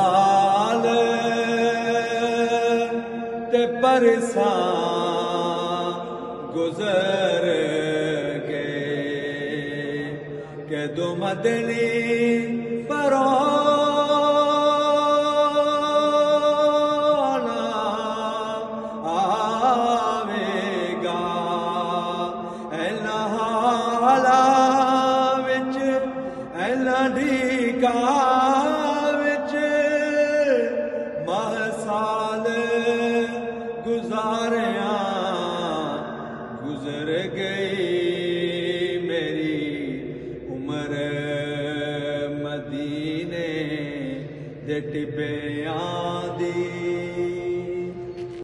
साल ते बरसां गुजर गए के दो मदनी परोना आवेगा ऐना हाला विच ऐना ढीका विच माह साल गुजारिया गुजर गई मेरी उम्र मदीने दे टिब्बियां दी।